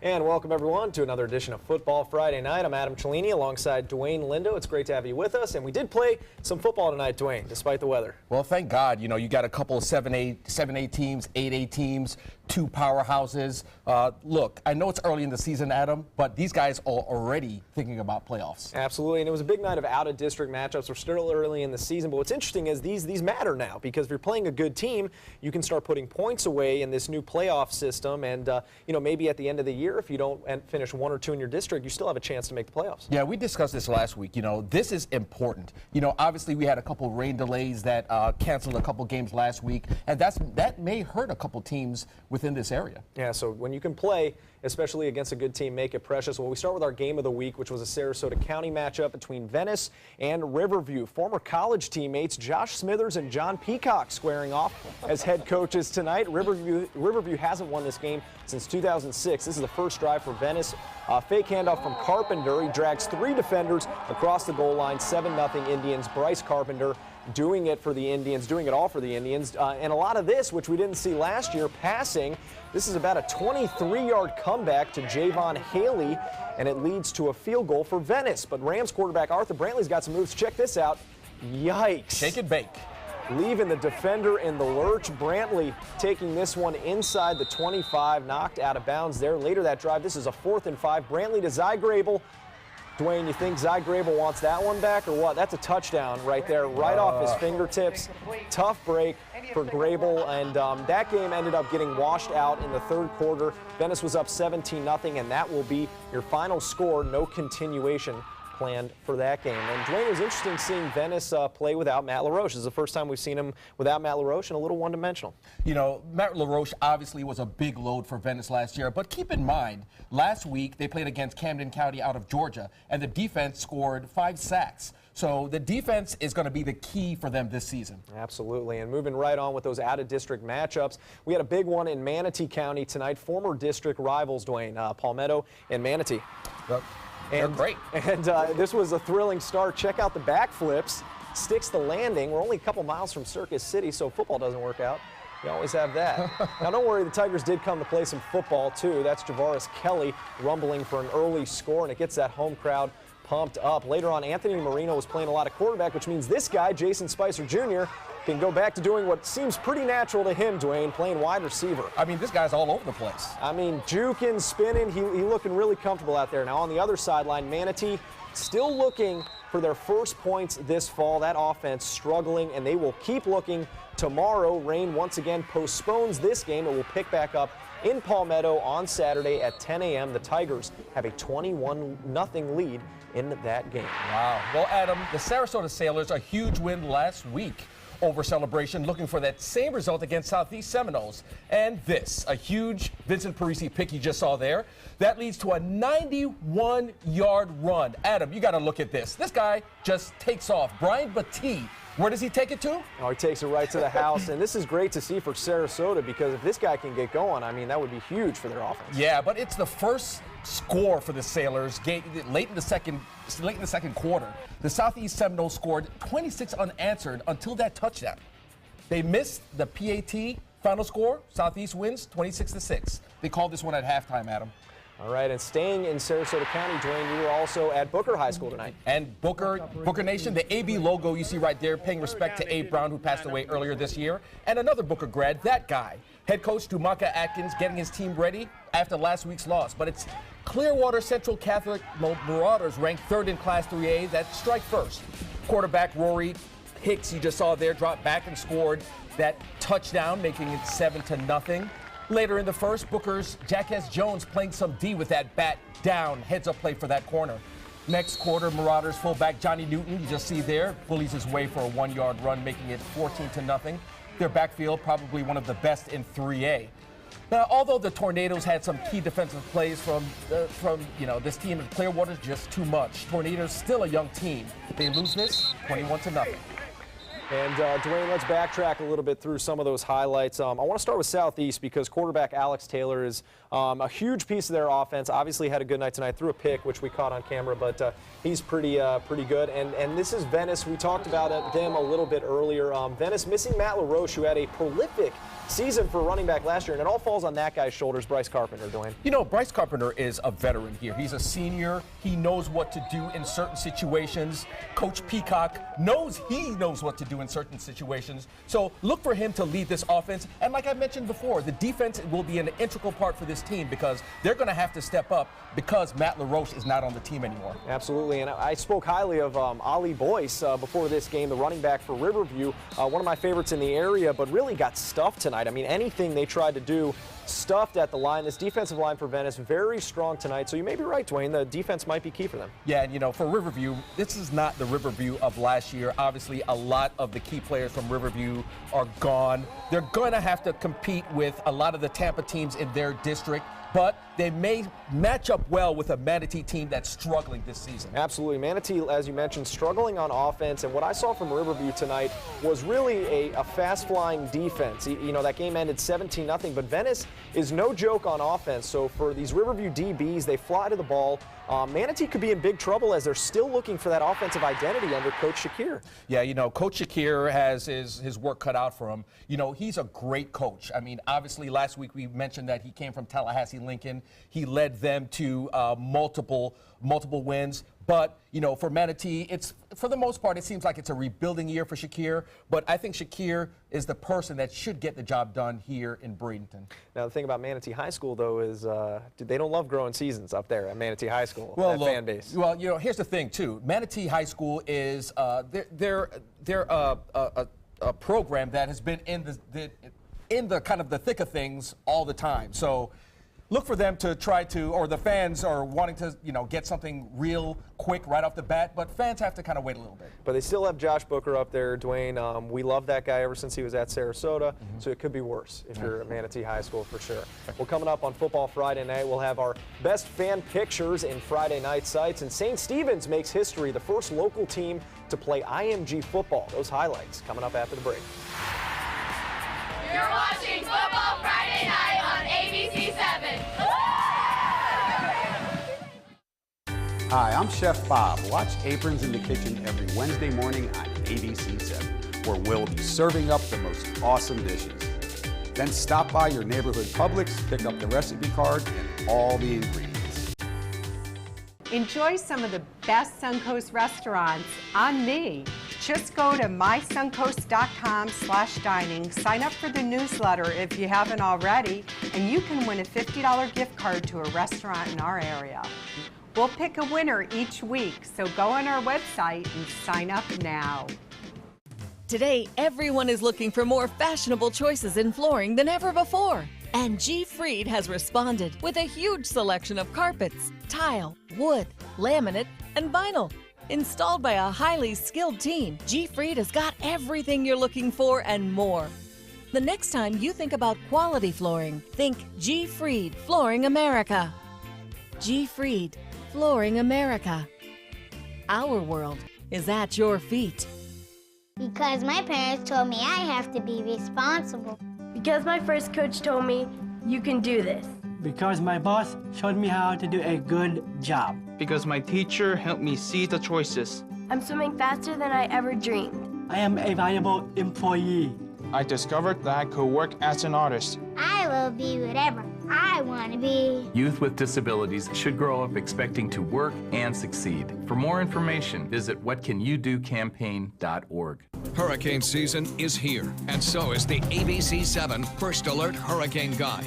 And welcome, everyone, to another edition of Football Friday Night. I'm Adam Cellini alongside Dwayne Lindo. It's great to have you with us. And we did play some football tonight, Dwayne, despite the weather. Well, thank God. You know, you got a couple of 7A teams, 8A teams, two powerhouses. Look, I know it's early in the season, Adam, but these guys are already thinking about playoffs. Absolutely. And it was a big night of out-of-district matchups. We're still early in the season. But what's interesting is these matter now, because if you're playing a good team, you can start putting points away in this new playoff system. And, you know, maybe at the end of the year, if you don't finish 1 or 2 in your district, you still have a chance to make the playoffs. Yeah, we discussed this last week. You know, this is important. You know, obviously we had a couple rain delays that canceled a couple games last week, and that may hurt a couple teams within this area. Yeah, so when you can play, especially against a good team, make it precious. Well, we start with our game of the week, which was a Sarasota County matchup between Venice and Riverview. Former college teammates Josh Smithers and John Peacock squaring off as head coaches tonight. Riverview hasn't won this game since 2006. This is the first drive for Venice. Fake handoff from Carpenter. He drags 3 defenders across the goal line. 7-0 Indians. Bryce Carpenter doing it for the Indians, doing it all for the Indians. And a lot of this, which we didn't see last year, passing. This is about a 23-yard comeback to Javon Haley, and it leads to a field goal for Venice. But Rams quarterback Arthur Brantley's got some moves. Check this out. Yikes. Shake and bake. Leaving the defender in the lurch. Brantley taking this one inside the 25, knocked out of bounds there. Later that drive, this is a 4th and 5. Brantley to Zy Grable. Dwayne, you think Zy Grable wants that one back or what? That's a touchdown right there, right off his fingertips. Tough break for Grable, and that game ended up getting washed out in the third quarter. Venice was up 17-0, and that will be your final score. No continuation planned for that game. And Dwayne, it was interesting seeing Venice play without Matt LaRoche. This is the first time we've seen him without Matt LaRoche and a little one-dimensional. You know, Matt LaRoche obviously was a big load for Venice last year, but keep in mind, last week they played against Camden County out of Georgia, and the defense scored 5 sacks. So the defense is going to be the key for them this season. Absolutely. And moving right on with those out-of-district matchups, we had a big one in Manatee County tonight. Former district rivals, Dwayne, Palmetto and Manatee. Yep. They're great. And this was a thrilling start. Check out the backflips. Sticks the landing. We're only a couple miles from Circus City, so football doesn't work out. You always have that. Now, don't worry, the Tigers did come to play some football, too. That's Javaris Kelly rumbling for an early score, and it gets that home crowd pumped up. Later on, Anthony Marino was playing a lot of quarterback, which means this guy, Jason Spicer Jr., can go back to doing what seems pretty natural to him, Dwayne, playing wide receiver. I mean, this guy's all over the place. I mean, juking, spinning, he looking really comfortable out there. Now, on the other sideline, Manatee still looking for their first points this fall. That offense struggling, and they will keep looking tomorrow. Rain once again postpones this game. It will pick back up in Palmetto on Saturday at 10 a.m. The Tigers have a 21-0 lead in that game. Wow. Well, Adam, the Sarasota Sailors, a huge win last week over Celebration, looking for that same result against Southeast Seminoles. And this, a huge Vincent Parisi pick you just saw there, that leads to a 91-yard run. Adam, you got to look at this. This guy just takes off. Brian Battie, where does he take it to? Oh, he takes it right to the house, and this is great to see for Sarasota because if this guy can get going, I mean, that would be huge for their offense. Yeah, but it's the first score for the Sailors late in the second quarter. The Southeast Seminoles scored 26 unanswered until that touchdown. They missed the PAT final score. Southeast wins 26-6. They called this one at halftime, Adam. All right, and staying in Sarasota County, Dwayne, you were also at Booker High School tonight. And Booker Nation, the AB logo you see right there, paying respect to Abe Brown, who passed away earlier this year, and another Booker grad, that guy. Head coach Tumaka Atkins getting his team ready after last week's loss. But it's Clearwater Central Catholic Marauders ranked 3rd in Class 3A. That strike first. Quarterback Rory Hicks, you just saw there, dropped back and scored that touchdown, making it 7-0. Later in the first, Booker's Jack S. Jones playing some D with that bat down. Heads-up play for that corner. Next quarter, Marauders fullback Johnny Newton, you just see there, bullies his way for a 1-yard run, making it 14-0. Their backfield, probably one of the best in 3A. Now, although the Tornadoes had some key defensive plays from this team of Clearwater, just too much. Tornadoes still a young team. They lose this 21-0. And Dwayne, let's backtrack a little bit through some of those highlights. I want to start with Southeast because quarterback Alex Taylor is a huge piece of their offense. Obviously had a good night tonight, threw a pick, which we caught on camera, but he's pretty good. And this is Venice. We talked about them a little bit earlier. Venice missing Matt LaRoche, who had a prolific season for running back last year, and it all falls on that guy's shoulders, Bryce Carpenter, Dwayne. You know, Bryce Carpenter is a veteran here. He's a senior. He knows what to do in certain situations. Coach Peacock knows what to do in certain situations. So look for him to lead this offense. And like I mentioned before, the defense will be an integral part for this team because they're going to have to step up because Matt LaRoche is not on the team anymore. Absolutely, and I spoke highly of Ali Boyce before this game, the running back for Riverview, one of my favorites in the area, but really got stuffed tonight. I mean, anything they tried to do, stuffed at the line. This defensive line for Venice, very strong tonight. So you may be right, Dwayne. The defense might be key for them. Yeah, and you know, for Riverview, this is not the Riverview of last year. Obviously, a lot of the key players from Riverview are gone. They're going to have to compete with a lot of the Tampa teams in their district, but they may match up well with a Manatee team that's struggling this season. Absolutely. Manatee, as you mentioned, struggling on offense, and what I saw from Riverview tonight was really a fast-flying defense. You know, that game ended 17-0, but Venice is no joke on offense. So for these Riverview DBs, they fly to the ball. Manatee could be in big trouble as they're still looking for that offensive identity under Coach Shakir. Yeah, you know, Coach Shakir has his work cut out for him. You know, he's a great coach. I mean, obviously, last week we mentioned that he came from Tallahassee Lincoln. He led them to multiple wins. But, you know, for Manatee, it's, for the most part, it seems like it's a rebuilding year for Shakir. But I think Shakir is the person that should get the job done here in Bradenton. Now, the thing about Manatee High School, though, is they don't love growing seasons up there at Manatee High School, that fan base. Well, you know, here's the thing, too. Manatee High School is they're a program that has been in the kind of the thick of things all the time. So look for them to try to, or the fans are wanting to, you know, get something real quick right off the bat, but fans have to kind of wait a little bit. But they still have Josh Booker up there, Dwayne. We love that guy ever since he was at Sarasota, so it could be worse if you're at Manatee High School for sure. Well, coming up on Football Friday night, we'll have our best fan pictures in Friday night sites, and St. Stephen's makes history, the first local team to play IMG football. Those highlights coming up after the break. You're watching Football Friday night on ABC 7. Hi, I'm Chef Bob. Watch Aprons in the Kitchen every Wednesday morning on ABC 7, where we'll be serving up the most awesome dishes. Then stop by your neighborhood Publix, pick up the recipe card and all the ingredients. Enjoy some of the best Suncoast restaurants on me. Just go to mysuncoast.com/dining, sign up for the newsletter if you haven't already, and you can win a $50 gift card to a restaurant in our area. We'll pick a winner each week, so go on our website and sign up now. Today, everyone is looking for more fashionable choices in flooring than ever before. And G. Fried has responded with a huge selection of carpets, tile, wood, laminate, and vinyl. Installed by a highly skilled team, G. Fried has got everything you're looking for and more. The next time you think about quality flooring, think G. Fried Flooring America. G. Fried Flooring America. Our world is at your feet. Because my parents told me I have to be responsible. Because my first coach told me, you can do this. Because my boss showed me how to do a good job. Because my teacher helped me see the choices. I'm swimming faster than I ever dreamed. I am a valuable employee. I discovered that I could work as an artist. I will be whatever I want to be. Youth with disabilities should grow up expecting to work and succeed. For more information, visit whatcanyoudocampaign.org. Hurricane season is here, and so is the ABC 7 First Alert Hurricane Guide.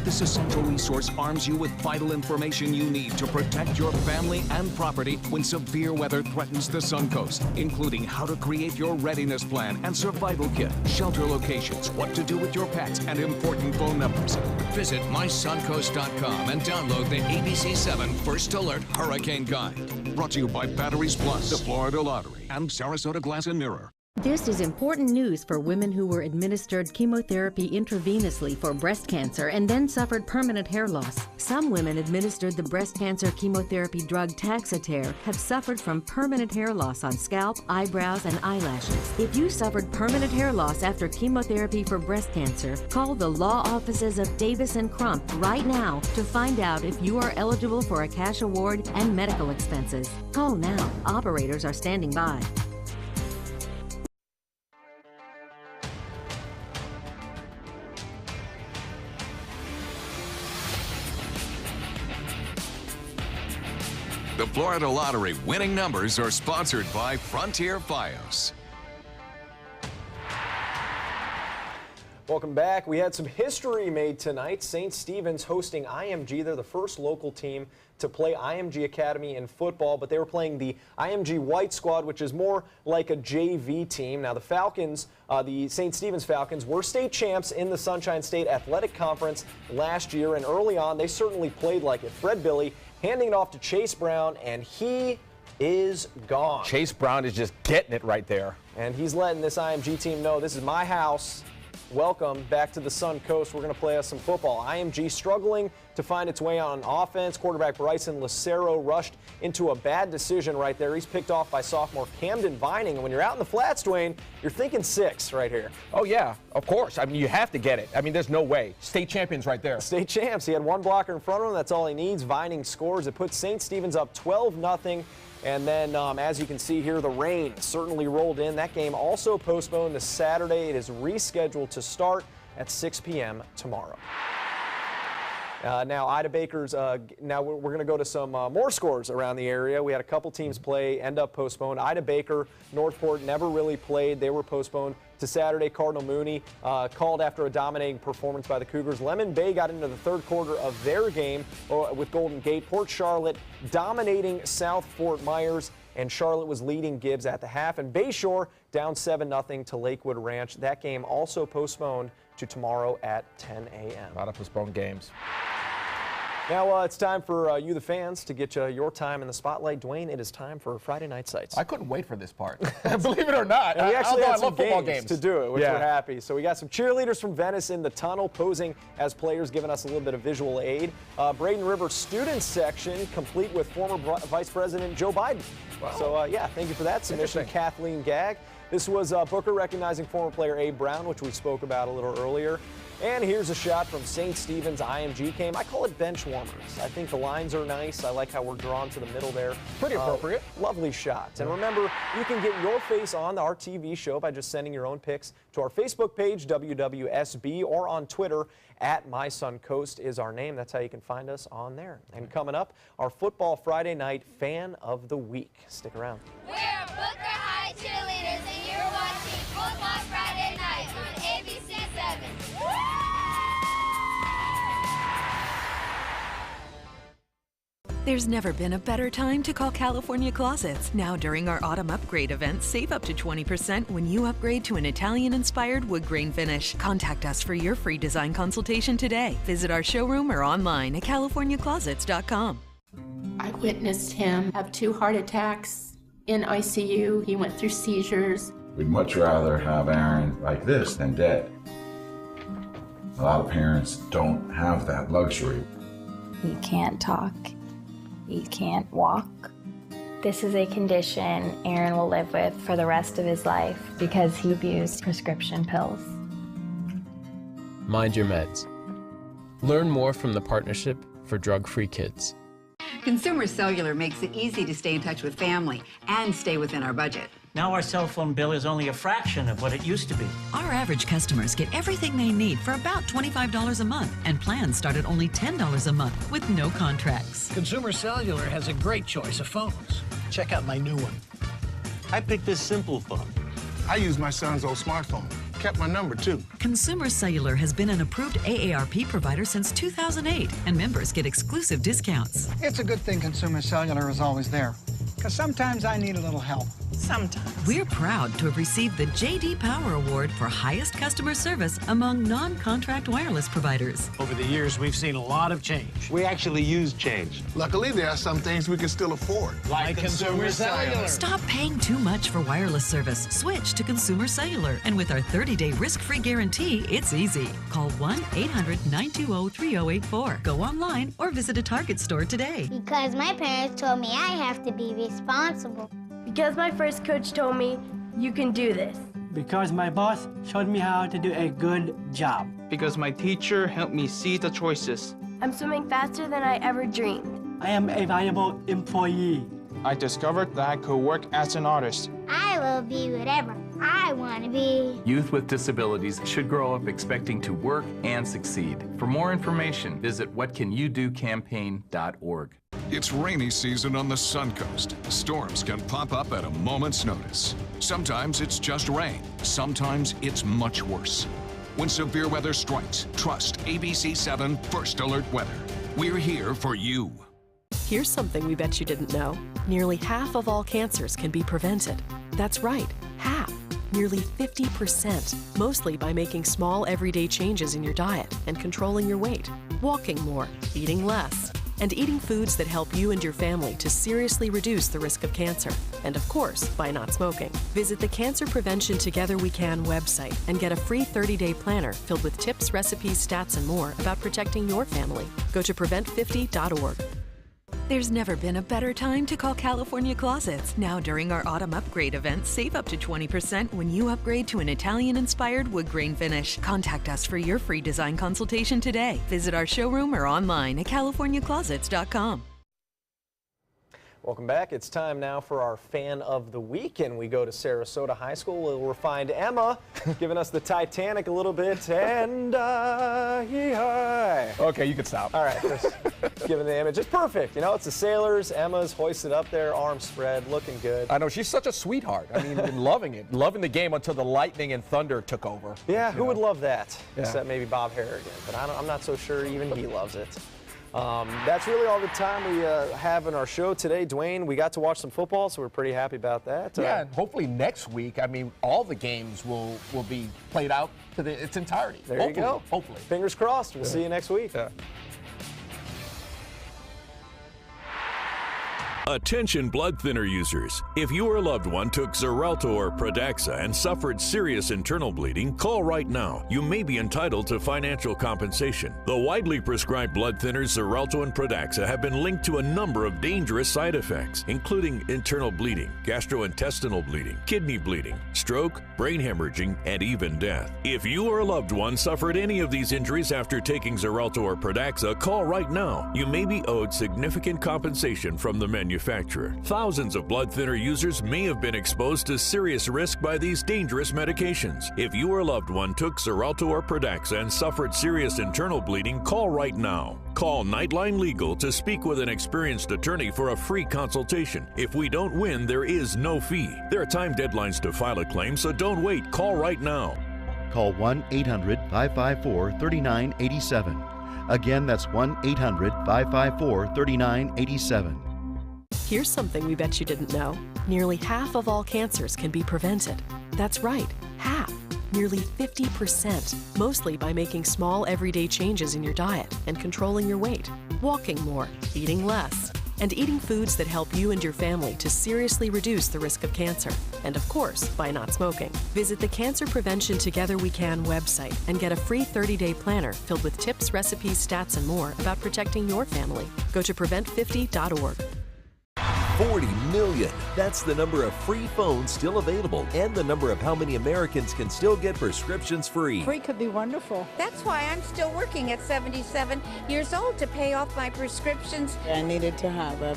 This essential resource arms you with vital information you need to protect your family and property when severe weather threatens the Suncoast, including how to create your readiness plan and survival kit, shelter locations, what to do with your pets, and important phone numbers. Visit mysuncoast.com and download the ABC 7 First Alert Hurricane Guide. Brought to you by Batteries Plus, the Florida Lottery, and Sarasota Glass and Mirror. This is important news for women who were administered chemotherapy intravenously for breast cancer and then suffered permanent hair loss. Some women administered the breast cancer chemotherapy drug Taxotere have suffered from permanent hair loss on scalp, eyebrows, and eyelashes. If you suffered permanent hair loss after chemotherapy for breast cancer, call the law offices of Davis & Crump right now to find out if you are eligible for a cash award and medical expenses. Call now. Operators are standing by. The Florida Lottery winning numbers are sponsored by Frontier Fios. Welcome back. We had some history made tonight. St. Stephen's hosting IMG. They're the first local team to play IMG Academy in football, but they were playing the IMG White Squad, which is more like a JV team. Now, the Falcons, the St. Stephen's Falcons, were state champs in the Sunshine State Athletic Conference last year, and early on, they certainly played like it. Fred Billy handing it off to Chase Brown, and he is gone. Chase Brown is just getting it right there. And he's letting this IMG team know, this is my house. Welcome back to the Sun Coast. We're going to play us some football. IMG struggling to find its way on offense. Quarterback Bryson Lucero rushed into a bad decision right there. He's picked off by sophomore Camden Vining. And when you're out in the flats, Dwayne, you're thinking 6 right here. Oh, yeah, of course. I mean, you have to get it. I mean, there's no way. State champions right there. State champs. He had one blocker in front of him. That's all he needs. Vining scores. It puts St. Stephen's up 12-0. And then, as you can see here, the rain certainly rolled in. That game also postponed to Saturday. It is rescheduled to start at 6 p.m. tomorrow. Now, Ida Baker's, now we're going to go to some more scores around the area. We had a couple teams play, end up postponed. Ida Baker, Northport never really played. They were postponed to Saturday. Cardinal Mooney called after a dominating performance by the Cougars. Lemon Bay got into the third quarter of their game with Golden Gate. Port Charlotte dominating South Fort Myers, and Charlotte was leading Gibbs at the half. And Bayshore down 7-0 to Lakewood Ranch. That game also postponed to tomorrow at 10 a.m. A lot of postponed games. Now it's time for you, the fans, to get your time in the spotlight. Dwayne, it is time for Friday Night Sights. I couldn't wait for this part. Believe it or not. And we actually had some football games to do it, which we're happy. So we got some cheerleaders from Venice in the tunnel posing as players, giving us a little bit of visual aid. Braden River students section, complete with former Vice President Joe Biden. Wow. So, yeah, thank you for that submission, Kathleen Gagg. This was Booker recognizing former player Abe Brown, which we spoke about a little earlier. And here's a shot from St. Stephen's IMG game. I call it bench warmers. I think the lines are nice. I like how we're drawn to the middle there. Pretty appropriate. Lovely shots. And remember, you can get your face on our TV show by just sending your own pics to our Facebook page, WWSB, or on Twitter, @MySunCoast is our name. That's how you can find us on there. And coming up, our Football Friday Night Fan of the Week. Stick around. We're Booker High cheerleaders, and you're watching Football Friday Night on ABC 7. There's never been a better time to call California Closets. Now during our autumn upgrade event, save up to 20% when you upgrade to an Italian-inspired wood grain finish. Contact us for your free design consultation today. Visit our showroom or online at californiaclosets.com. I witnessed him have 2 heart attacks in ICU. He went through seizures. We'd much rather have Aaron like this than dead. A lot of parents don't have that luxury. He can't talk. He can't walk. This is a condition Aaron will live with for the rest of his life because he abused prescription pills. Mind your meds. Learn more from the Partnership for Drug-Free Kids. Consumer Cellular makes it easy to stay in touch with family and stay within our budget. Now our cell phone bill is only a fraction of what it used to be. Our average customers get everything they need for about $25 a month, and plans start at only $10 a month with no contracts. Consumer Cellular has a great choice of phones. Check out my new one. I picked this simple phone. I used my son's old smartphone. Kept my number, too. Consumer Cellular has been an approved AARP provider since 2008, and members get exclusive discounts. It's a good thing Consumer Cellular is always there, because sometimes I need a little help. Sometimes. We're proud to have received the J.D. Power Award for highest customer service among non-contract wireless providers. Over the years, we've seen a lot of change. We actually use change. Luckily, there are some things we can still afford. Like Consumer Cellular. Stop paying too much for wireless service. Switch to Consumer Cellular. And with our 30-day risk-free guarantee, it's easy. Call 1-800-920-3084. Go online or visit a Target store today. Because my parents told me I have to be responsible. Because my first coach told me, you can do this. Because my boss showed me how to do a good job. Because my teacher helped me see the choices. I'm swimming faster than I ever dreamed. I am a valuable employee. I discovered that I could work as an artist. I will be whatever I want to be. Youth with disabilities should grow up expecting to work and succeed. For more information, visit whatcanyoudocampaign.org. It's rainy season on the Sun Coast. Storms can pop up at a moment's notice. Sometimes it's just rain. Sometimes it's much worse. When severe weather strikes, trust ABC 7 First Alert Weather. We're here for you. Here's something we bet you didn't know. Nearly half of all cancers can be prevented. That's right, half. Nearly 50%, mostly by making small everyday changes in your diet and controlling your weight, walking more, eating less, and eating foods that help you and your family to seriously reduce the risk of cancer. And of course, by not smoking. Visit the Cancer Prevention Together We Can website and get a free 30-day planner filled with tips, recipes, stats, and more about protecting your family. Go to prevent50.org. There's never been a better time to call California Closets. Now during our autumn upgrade event, save up to 20% when you upgrade to an Italian-inspired wood grain finish. Contact us for your free design consultation today. Visit our showroom or online at californiaclosets.com. Welcome back. It's time now for our Fan of the Week, and we go to Sarasota High School where we'll find Emma giving us the Titanic a little bit. And Okay, you can stop. All right, just giving the image. It's perfect. You know, it's the Sailors. Emma's hoisted up there, arms spread, looking good. I know, she's such a sweetheart. I mean, been loving it. Loving the game until the lightning and thunder took over. Yeah, who would love that? Yeah. Except maybe Bob Harrigan, but I'm not so sure even he loves it. That's really all the time we have in our show today. Dwayne, we got to watch some football, so we're pretty happy about that. Yeah, and hopefully next week, I mean, all the games will be played out to its entirety. There you go. Hopefully. Fingers crossed. We'll see you next week. Yeah. Attention blood thinner users. If you or a loved one took Xarelto or Pradaxa and suffered serious internal bleeding, call right now. You may be entitled to financial compensation. The widely prescribed blood thinners Xarelto and Pradaxa have been linked to a number of dangerous side effects, including internal bleeding, gastrointestinal bleeding, kidney bleeding, stroke, brain hemorrhaging, and even death. If you or a loved one suffered any of these injuries after taking Xarelto or Pradaxa, call right now. You may be owed significant compensation from the manufacturer. Thousands of blood thinner users may have been exposed to serious risk by these dangerous medications. If you or a loved one took Xarelto or Pradaxa and suffered serious internal bleeding, call right now. Call Nightline Legal to speak with an experienced attorney for a free consultation. If we don't win, there is no fee. There are time deadlines to file a claim, so don't wait. Call right now. Call 1-800-554-3987. Again, that's 1-800-554-3987. Here's something we bet you didn't know. Nearly half of all cancers can be prevented. That's right, half. Nearly 50%, mostly by making small everyday changes in your diet and controlling your weight, walking more, eating less, and eating foods that help you and your family to seriously reduce the risk of cancer. And of course, by not smoking. Visit the Cancer Prevention Together We Can website and get a free 30-day planner filled with tips, recipes, stats, and more about protecting your family. Go to prevent50.org. 40 million. That's the number of free phones still available and the number of how many Americans can still get prescriptions free. Free could be wonderful. That's why I'm still working at 77 years old to pay off my prescriptions. I needed to have a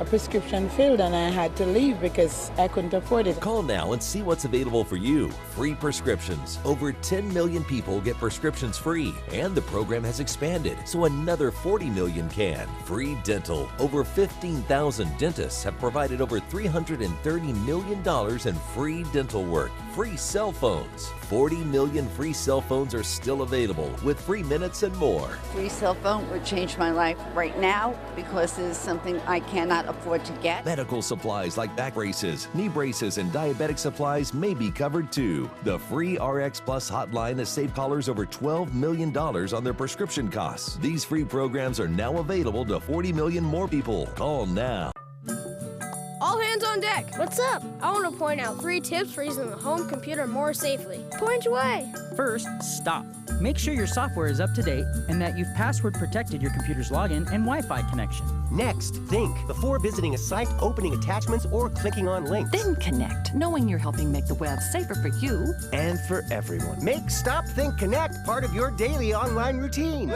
prescription filled and I had to leave because I couldn't afford it. Call now and see what's available for you. Free prescriptions. Over 10 million people get prescriptions free, and the program has expanded, so another 40 million can. Free dental. Over 15,000 dentists have provided over $330 million in free dental work. Free cell phones. 40 million free cell phones are still available with free minutes and more. Free cell phone would change my life right now because it is something I cannot afford to get. Medical supplies like back braces, knee braces, and diabetic supplies may be covered too. The free RX Plus hotline has saved callers over $12 million on their prescription costs. These free programs are now available to 40 million more people. Call now. All hands on deck. What's up? I want to point out 3 tips for using the home computer more safely. Point away. First, stop. Make sure your software is up to date and that you've password protected your computer's login and Wi-Fi connection. Next, think before visiting a site, opening attachments, or clicking on links. Then connect, knowing you're helping make the web safer for you and for everyone. Make Stop, Think, Connect part of your daily online routine. Whee!